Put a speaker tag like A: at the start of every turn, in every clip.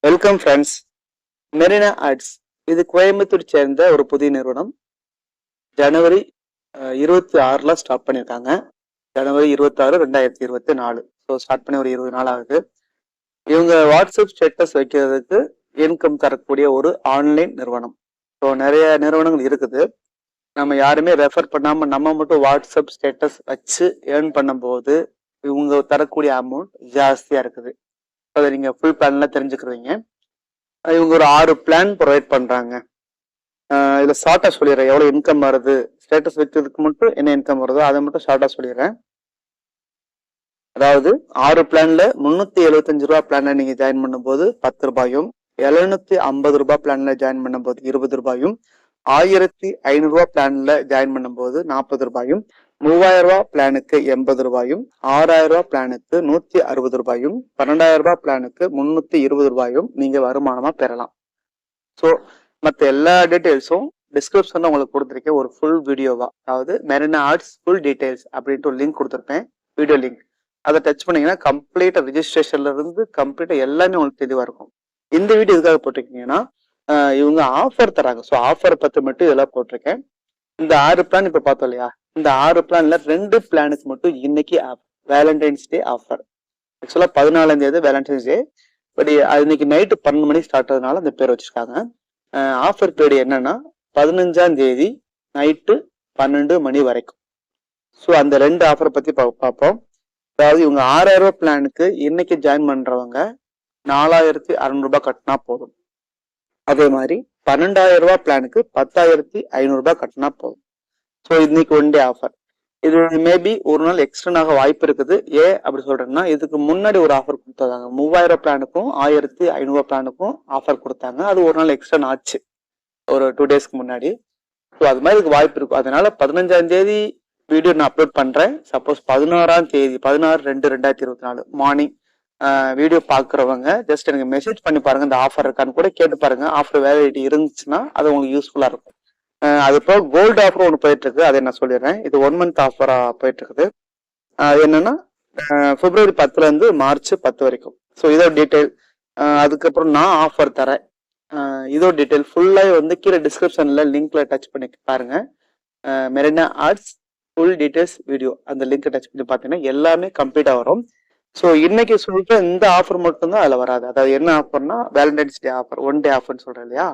A: Welcome friends. Marina arts இது கோயம்புத்தூர் சேர்ந்த ஒரு புதிய நிறுவனம். ஜனவரி 26 ஸ்டார்ட் பண்ணியிருக்காங்க. ஜனவரி 26 2024. ஸோ ஸ்டார்ட் பண்ணி ஒரு 20 நாள் ஆகுது. இவங்க வாட்ஸ்அப் ஸ்டேட்டஸ் வைக்கிறதுக்கு இன்கம் தரக்கூடிய ஒரு ஆன்லைன் நிறுவனம். ஸோ நிறைய நிறுவனங்கள் இருக்குது. நம்ம யாருமே ரெஃபர் பண்ணாமல் நம்ம மட்டும் வாட்ஸ்அப் ஸ்டேட்டஸ் வச்சு ஏர்ன் பண்ணும்போது இவங்க தரக்கூடிய அமௌண்ட் ஜாஸ்தியாக இருக்குது. அதை நீங்கள் ஃபுல் பிளான்லாம் தெரிஞ்சுக்கிறீங்க. இவங்க ஒரு 6 பிளான் ப்ரொவைட் பண்றாங்க. இதுல ஷார்ட்டா சொல்லிடுறேன் எவ்வளவு இன்கம் வருது. ஸ்டேட்டஸ் வைக்கிறதுக்கு மட்டும் என்ன இன்கம் வருதோ அதை மட்டும் ஷார்ட்டா சொல்லிடுறேன். அதாவது 6 பிளான்ல 375 ரூபாய் பிளான்ல நீங்க ஜாயின் பண்ணும்போது 10 ரூபாயும், 750 ரூபாய் பிளான்ல ஜாயின் பண்ணும்போது 20 ரூபாயும், 1500 ரூபாய் பிளான்ல ஜாயின் பண்ணும்போது 40 ரூபாயும், 3000 ரூபாய் பிளானுக்கு 80 ரூபாயும், 6000 ரூபாய் பிளானுக்கு 160 ரூபாயும், 12000 ரூபாய் பிளானுக்கு 320 ரூபாயும் நீங்க வருமானமா பெறலாம். ஸோ மற்ற எல்லா டீட்டெயில்ஸும் டிஸ்கிரிப்ஷன்ல உங்களுக்கு கொடுத்துருக்கேன் ஒரு ஃபுல் வீடியோவா. அதாவது மெரினா ஆர்ட்ஸ் ஃபுல் டீடைல்ஸ் அப்படின்ட்டு ஒரு லிங்க் கொடுத்துருப்பேன், வீடியோ லிங்க். அதை டச் பண்ணீங்கன்னா கம்ப்ளீட்டா ரிஜிஸ்ட்ரேஷன்ல இருந்து கம்ப்ளீட்டா எல்லாமே உங்களுக்கு தெளிவா இருக்கும். இந்த வீடியோ எதுக்காக போட்டிருக்கீங்கன்னா இவங்க ஆஃபர் தராங்க. ஸோ ஆஃபர் பத்தி மட்டும் இதெல்லாம் போட்டிருக்கேன். இந்த 6 பிளான் இப்ப பார்த்தோம் இல்லையா, இந்த 6 பிளான்ல 2 பிளானுக்கு மட்டும் இன்னைக்கு வேலண்டைன்ஸ் டே ஆஃபர். ஆக்சுவலா 14ஆம் தேதி வேலண்டைன்ஸ் டே, பட் இன்னைக்கு நைட்டு 12 மணிக்கு ஸ்டார்ட் ஆகுதுனால அந்த பேர் வச்சிருக்காங்க. ஆஃபர் பீரியட் என்னன்னா 15ஆம் தேதி நைட்டு 12 மணி வரைக்கும். ஸோ அந்த 2 ஆஃபரை பத்தி பார்ப்போம். அதாவது இவங்க 6000 ரூபாய் பிளானுக்கு இன்னைக்கு ஜாயின் பண்றவங்க 4600 ரூபாய் கட்டினா போதும். அதே மாதிரி 12000 ரூபாய் பிளானுக்கு 10500 ரூபாய் கட்டினா போதும். ஸோ இன்னைக்கு ஒன் டே ஆஃபர். இது மேபி ஒரு நாள் எக்ஸ்டெண்ட் ஆக வாய்ப்பு இருக்குது. ஏன் அப்படி சொல்றேன்னா, இதுக்கு முன்னாடி ஒரு ஆஃபர் கொடுத்தாங்க. 3000 பிளானுக்கும் 1500 பிளானுக்கும் ஆஃபர் கொடுத்தாங்க. அது ஒரு நாள் எக்ஸ்டெண்ட் ஆச்சு ஒரு 2 டேஸ்க்கு முன்னாடி. ஸோ அது மாதிரி இதுக்கு வாய்ப்பு இருக்கும். அதனால 15ஆம் தேதி வீடியோ நான் அப்லோட் பண்றேன். சப்போஸ் 16ஆம் தேதி 16/2/2024 மார்னிங் வீடியோ பாக்குறவங்க ஜஸ்ட் எனக்கு மெசேஜ் பண்ணி பாருங்க, இந்த ஆஃபர் இருக்கான்னு கூட கேட்டு பாருங்க. ஆஃபர் வேலிடிட்டி இருந்துச்சுன்னா அது உங்களுக்கு யூஸ்ஃபுல்லா இருக்கும். அது போக கோல்டு ஆஃபர் ஒன்று போயிட்டு இருக்கு, அதை நான் சொல்லிடுறேன். இது 1 மந்த் ஆஃபரா போயிட்டு இருக்குது. என்னன்னா பிப்ரவரி 10ல இருந்து மார்ச் 10 வரைக்கும். ஸோ இதோட டீட்டெயில், அதுக்கப்புறம் நான் ஆஃபர் தரேன், இதோட டீட்டெயில் ஃபுல்லாக வந்து கீழே டிஸ்கிரிப்ஷன்ல லிங்க்ல டச் பண்ணி பாருங்க. Marina arts full details video, அந்த லிங்க் டச் பண்ணி பார்த்தீங்கன்னா எல்லாமே கம்ப்ளீட்டா வரும். ஸோ இன்னைக்கு சொல்லிட்டு இந்த ஆஃபர் மட்டும்தான் அதில் வராது. அதாவது என்ன ஆஃபர்னா Valentine's Day offer, one day ஆஃபர்னு சொல்றேன் இல்லையா,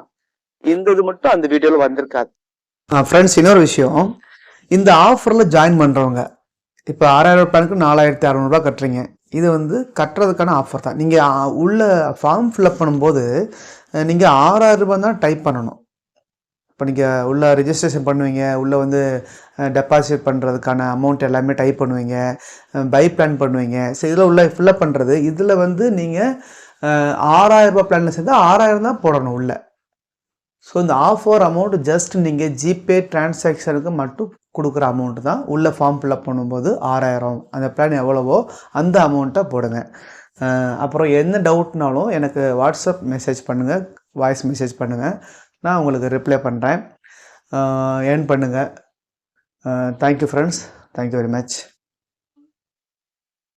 A: இந்த இது மட்டும் அந்த வீடியோல வந்திருக்காது.
B: ஃப்ரெண்ட்ஸ், இன்னொரு விஷயம், இந்த ஆஃபரில் ஜாயின் பண்ணுறவங்க இப்போ 6000 பிளானுக்கு 4600 ரூபா கட்டுறீங்க. இது வந்து கட்டுறதுக்கான ஆஃபர் தான். நீங்கள் உள்ள ஃபார்ம் ஃபில்அப் பண்ணும்போது நீங்கள் 6000 ரூபா தான் டைப் பண்ணணும். இப்போ நீங்கள் உள்ள ரிஜிஸ்ட்ரேஷன் பண்ணுவீங்க, உள்ளே வந்து டெபாசிட் பண்ணுறதுக்கான அமௌண்ட் எல்லாமே டைப் பண்ணுவீங்க, பை பிளான் பண்ணுவீங்க. ஸோ இதில் உள்ள ஃபில்அப் பண்ணுறது, இதில் வந்து நீங்கள் 6000 ரூபா பிளானில் சேர்ந்தால் 6000 தான் போடணும் உள்ள. ஸோ இந்த ஆஃபர் அமௌண்ட் ஜஸ்ட் நீங்கள் ஜிபே டிரான்சாக்ஷனுக்கு மட்டும் கொடுக்குற அமௌண்ட் தான். உள்ள ஃபார்ம் ஃபில்அப் பண்ணும்போது 6000, அந்த பிளான் எவ்வளவோ அந்த அமௌண்ட்டை போடுங்க. அப்புறம் என்ன டவுட்னாலும் எனக்கு வாட்ஸ்அப் மெசேஜ் பண்ணுங்கள், வாய்ஸ் மெசேஜ் பண்ணுங்கள், நான் உங்களுக்கு ரிப்ளை பண்ணுறேன். ஏர்ன் பண்ணுங்கள். Thank you friends, thank you very much.